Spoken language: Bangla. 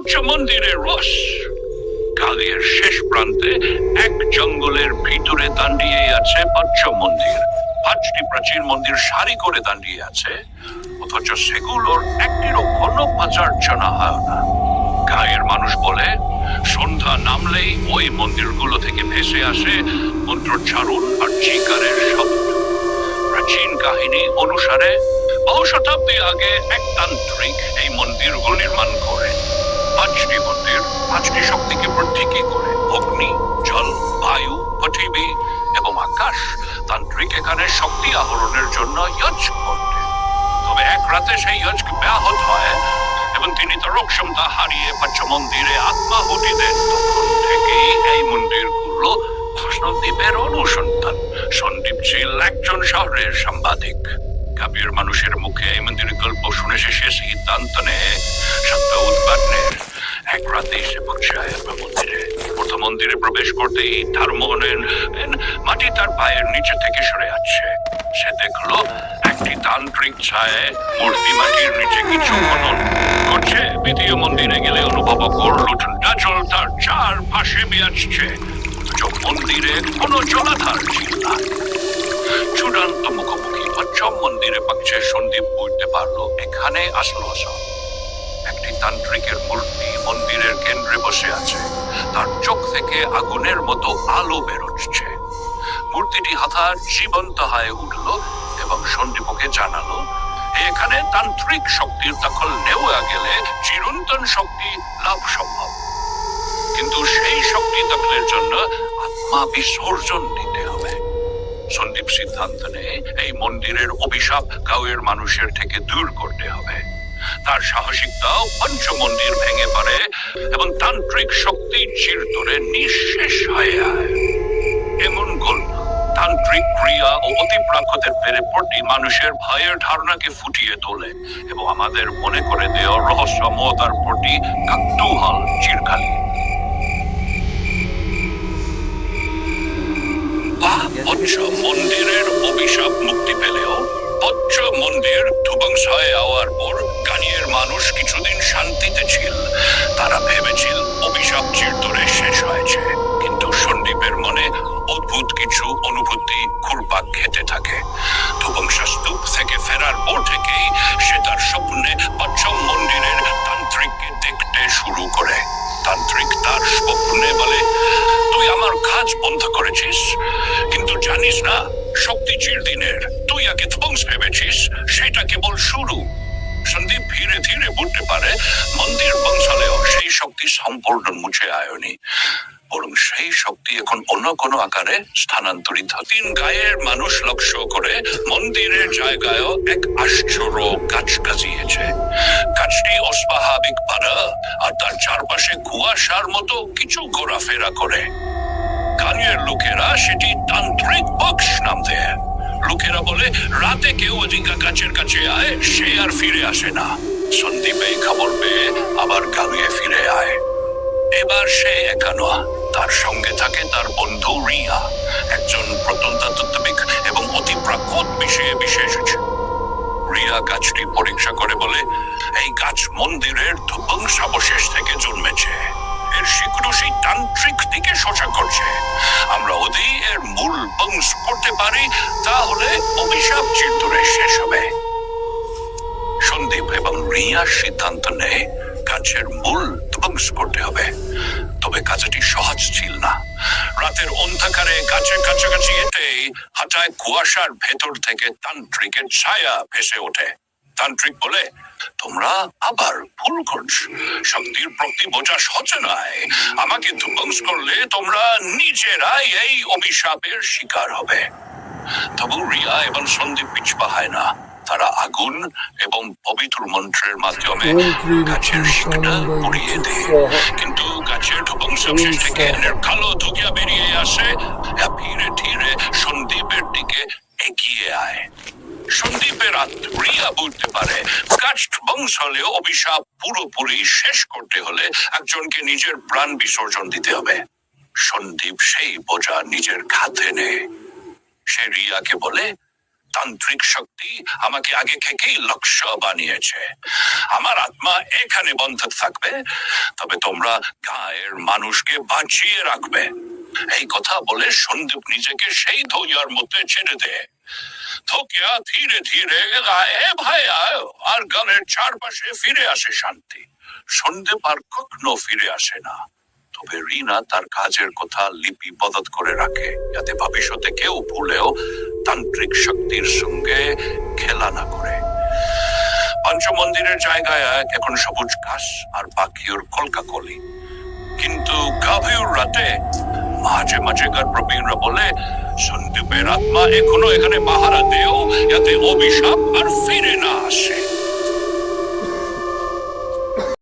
পঞ্চমন্দিরের রস। কালের শেষ প্রান্তে এক জঙ্গলের ভিতরে দাঁড়িয়ে আছে পঞ্চমন্দির। 5টি প্রাচীন মন্দির সারি করে দাঁড়িয়ে আছে, অথচ সেগুলোর একটিরও কোনো পূজার্চনা হয় না। গায়ের মানুষ বলে সন্ধ্যা নামলেই ওই মন্দিরগুলো থেকে ভেসে আসে মন্ত্রোচ্চারণ আর চিৎকারের শব্দ। প্রাচীন কাহিনী অনুসারে বহু শতাব্দী আগে এক তান্ত্রিক এই মন্দিরগুলো নির্মাণ করে। 5টি মন্দির 5টি শক্তিকে প্রতীকী করে: অগ্নি, জল, বায়ু, পৃথিবী এবং আকাশ। তান্ত্রিক এখানে শক্তি আহরণের জন্য যজ্ঞ করতেন। তবে এক রাতে সেই যজ্ঞ ব্যাহত হয় এবং তিনি তার ক্ষমতা হারিয়ে পঞ্চমন্দিরে আত্মাহুতি দেন। তখন থেকেই এই মন্দিরগুলো সন্দীপের অনুসন্ধান। সন্দীপ ছিল একজন শহরের সাংবাদিক। কাব্যের মানুষের মুখে এই মন্দিরের গল্প শুনে সে সিদ্ধান্ত নেয় সত্য উদ্ঘাটনের। এক রাতে সে পৌঁছায় মন্দিরে। প্রথম মন্দিরে প্রবেশ করতেই তার মনের মাটি তার পায়ের নিচে থেকে সরে আসছে। সে দেখলো একটি তান্ত্রিক ছায় মূর্তি মাটির নিচে কিছু খনন করছে। দ্বিতীয় মন্দিরে গেলে অনুভব করলো ঠান্ডা জল তার চারপাশে বিরাজছে, অথচ মন্দিরে কোনো জলাধার ছিল না। চূড়ান্ত মুখোমুখি পঞ্চম মন্দিরে পৌঁছে সন্দীপ বুঝতে পারলো এখানে আসলো সব। একটি তান্ত্রিকের মূর্তি মন্দিরের কেন্দ্রে বসে আছে, তার চোখ থেকে আগুনের মতো আলো বেরোচ্ছে। মূর্তিটি হঠাৎ জীবন্ত হয়ে উঠল এবং সন্দীপকে জানালো এখানে তান্ত্রিক শক্তির দখল নেওয়া গেলে চিরন্তন শক্তি লাভ সম্ভব, কিন্তু সেই শক্তি দখলের জন্য আত্মা বিসর্জন দিতে হবে। সন্দীপ সিদ্ধান্ত নেয় এই মন্দিরের অভিশাপ গাঁয়ের মানুষের থেকে দূর করতে হবে। তার সাহসিকতাও পঞ্চমন্দির ভেঙে পড়ে এবং তান্ত্রিক শক্তি চিরতরে নিঃশেষ হয়ে যায়। এমন গল্প তান্ত্রিক ক্রিয়া ও অতিপ্রাকৃতের প্রতি মানুষের ভয়ের ধারণাকে ফুটিয়ে তোলে এবং আমাদের মনে করে দেওয়া রহস্যময়তার প্রতি কৌতূহল চিরকালীন। পঞ্চ মন্দিরের অভিশাপ মুক্তি পেলেও পঞ্চ মন্দির ধ্বংস হয়ে যাওয়ার পর গানিয়ের মানুষ কিছুদিন শান্তিতে ছিল। তারা ভেবেছিল অভিশাপ চিরতরে শেষ হয়েছে, কিন্তু সন্দীপের মনে অদ্ভুত কিছু অনুভূতি ঘুরপাক খেতে থাকে। ধ্বংসস্তূপ থেকে ফেরার পর থেকেই সে তার স্বপ্নে পঞ্চম মন্দিরের তান্ত্রিককে দেখতে শুরু করে। তান্ত্রিক তার স্বপ্নে বলে, তুই আমার কাজ বন্ধ করেছিস, কিন্তু জানিস না শক্তি চিরদিনের। তুই আগে ধ্বংস ভেবেছিস, সেটা কেবল শুরু। সন্দীপ ধীরে ধীরে বুঝতে পারে মন্দির বংশালেও সেই শক্তি সম্পূর্ণ মুছে আয়নি, বরং সেই শক্তি এখন অন্য কোনো আকারে স্থানান্তরিত। 3 গায়ের মানুষ লক্ষ্য করে মন্দিরের জায়গায়ও এক আশ্চর্য গাছ গাজিয়েছে। গাছটি অস্বাভাবিক পারা আর তার চারপাশে কুয়াশার মতো কিছু ঘোরাফেরা করে। গানিয়ের লোকেরা সেটি তান্ত্রিক বক্স নাম দেয়। লোকেরা বলে রাতে কেউ অধিকা গাছের কাছে আয়, সে আর ফিরে আসে না। সন্দীপ এই খবর পেয়ে আবার গাঁয়ে ফিরে আয়। এবার সে একা নয়, তার সঙ্গে থাকে তার বন্ধু রিয়া, একজন প্রত্নতত্ত্ববিদ এবং অতিপ্রাকৃত বিষয়ে বিশেষজ্ঞ। রিয়া গাছটি পরীক্ষা করে বলে এই গাছ মন্দিরের ধ্বংসাবশেষ থেকে জন্মেছে। এর শিকড় সেই তান্ত্রিক দিকে সোজা করছে। আমরা যদি এর মূল বংশ করতে পারি তাহলে অভিশাপ চিরতরে শেষ হবে। সন্দীপ এবং রিয়ার সিদ্ধান্ত নেয় গাছের মূল ধ্বংস করতে হবে। তবে কাজটি সহজ ছিল না। রাতের অন্ধকারে গাছের কাছাকাছি এতেই হঠাৎ কুয়াশার ভেতর থেকে তান্ত্রিকের ছায়া ভেসে ওঠে। তান্ত্রিক বলে, তোমরা আবার ভুল করছো, শক্তির প্রতি বোঝা সহজ নয়। আমাকে ধ্বংস করলে তোমরা নিজেরাই এই অভিশাপের শিকার হবে। তবু রিয়া এবং সন্দীপ পিছপা হয় না। তারা আগুন এবং পবিত্র মন্ত্রের মাধ্যমে গাছের শিকড়টা পুড়িয়ে দেয়, কিন্তু গাছের ধ্বংসাবশেষ থেকে কালো ধুকিয়া বেরিয়ে আসে। ধীরে ধীরে সন্দীপের দিকে এগিয়ে আয়। সন্দীপের রিয়া বুঝতে পারে গাছ ধ্বংস হলেও অভিশাপ পুরোপুরি শেষ করতে হলে একজনকে নিজের প্রাণ বিসর্জন দিতে হবে। সন্দীপ সেই বোঝা নিজের কাঁধে নেয়। সে রিয়াকে বলে, তান্ত্রিক শক্তি আমাকে আগে থেকেই লক্ষ্য বানিয়েছে। আমার আত্মা এখানে বন্ধ থাকবে, তবে তোমরা গায়ের মানুষকে বাঁচিয়ে রাখবে। এই কথা বলে সন্দীপ নিজেকে সেই ধৈর্যের মধ্যে ছেড়ে দেয়। ধোকিয়া ধীরে ধীরে গায়েব হয়ে আর গানের চারপাশে ফিরে আসে শান্তি। সন্দীপ আর কখনো ফিরে আসে না, তবে রিনা তার কাজের কথা লিপিবদ্ধ করে রাখে, যাতে ভবিষ্যতে কেউ ভুলেও তান্ত্রিক শক্তির সঙ্গে খেলা না করে। পঞ্চমন্দিরের জায়গায় এখন সবুজ ঘাস আর পাখির কলকাকলি, কিন্তু গভীর রাতে মাঝে মাঝে প্রবীণরা বলে সন্দীপের আত্মা এখনো এখানে পাহারা দেও, যাতে অভিশাপ আর ফিরে না আসে।